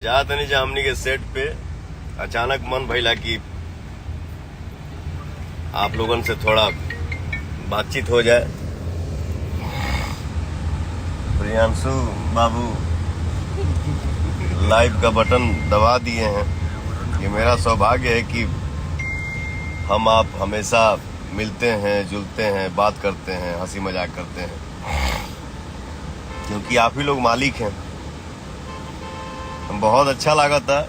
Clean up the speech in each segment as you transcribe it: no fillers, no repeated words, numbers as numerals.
जात नहीं जा हमनी के सेट पे अचानक मन भइला कि आप लोगन से थोड़ा बातचीत हो जाए। प्रियांशु बाबू लाइव का बटन दबा दिए हैं। ये मेरा सौभाग्य है कि हम आप हमेशा मिलते हैं, जुलते हैं, बात करते हैं, हंसी मजाक करते हैं, क्योंकि आप ही लोग मालिक हैं। बहुत अच्छा लगा था।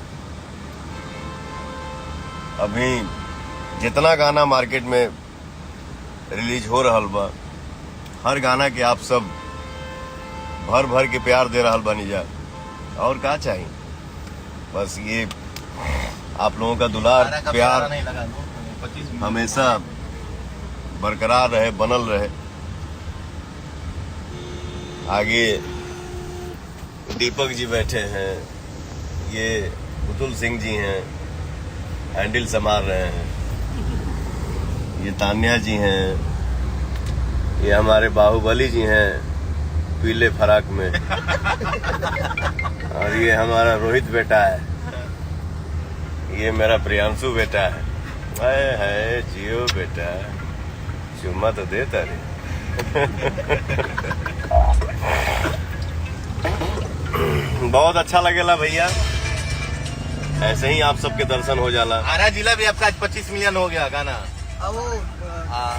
अभी जितना गाना मार्केट में रिलीज हो रहा बा, हर गाना के आप सब भर भर के प्यार दे रहा बनी जा। और क्या चाहिए, बस ये आप लोगों का दुलार प्यार हमेशा बरकरार रहे, बनल रहे। आगे दीपक जी बैठे हैं, ये पुतुल सिंह जी हैं, हैंडल संभाल रहे हैं। ये तान्या जी हैं, ये हमारे बाहुबली जी हैं पीले फराक में। और ये हमारा रोहित बेटा है, ये मेरा प्रियांशु बेटा है। जियो बेटा, चुम्मा तो देता रे। बहुत अच्छा लगेला भैया, ऐसे ही आप सबके दर्शन हो जाला। आरा जिला भी आपका आज 25 मिलियन हो गया गाना। वो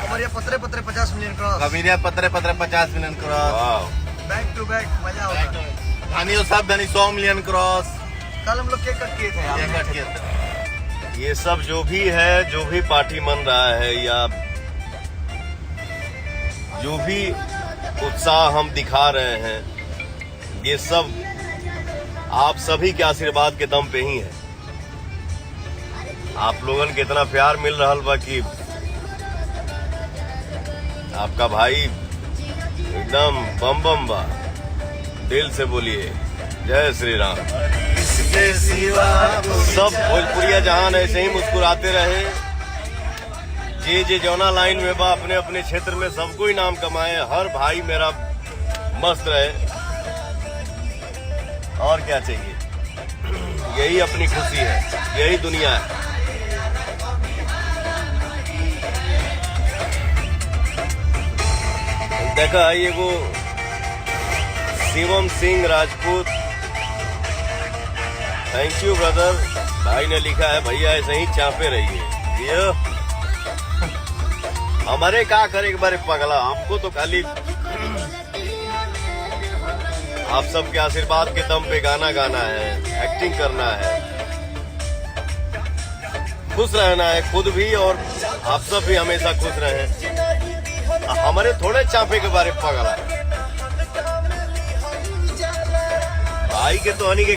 कमरिया पत्रे 50 मिलियन क्रॉस। कमरिया पत्रे 50 million cross. Back to back मजा होगा। धनी सब धनी 100 मिलियन क्रॉस। कल हम लोग केक कट किए थे। ये सब जो भी है, जो भी पार्टी मन रहा है या जो भी उत्साह हम दिखा रहे हैं, ये सब आप सभी के आशीर्वाद के दम पे ही है। आप लोगन के इतना प्यार मिल रहा बा कि आपका भाई एकदम बम बम बा। दिल से बोलिए जय श्री राम। सब भोजपुरिया जहान ऐसे ही मुस्कुराते रहे। जे जौना लाइन में बा अपने अपने क्षेत्र में सबको ही नाम कमाए। हर भाई मेरा मस्त रहे, और क्या चाहिए। यही अपनी खुशी है, यही दुनिया है। देखा ये वो Shivam Singh Rajput, thank you brother. भाई ने लिखा है भैया ऐसे ही चापे रहिए। ये हमारे क्या करे एक बार पगला, हमको तो खाली आप सबके आशीर्वाद के दम पे गाना गाना है, एक्टिंग करना है, खुश रहना है खुद भी, और आप सब भी हमेशा खुश रहें। हमारे थोड़े चापे के बारे पगला भाई के तो हनी के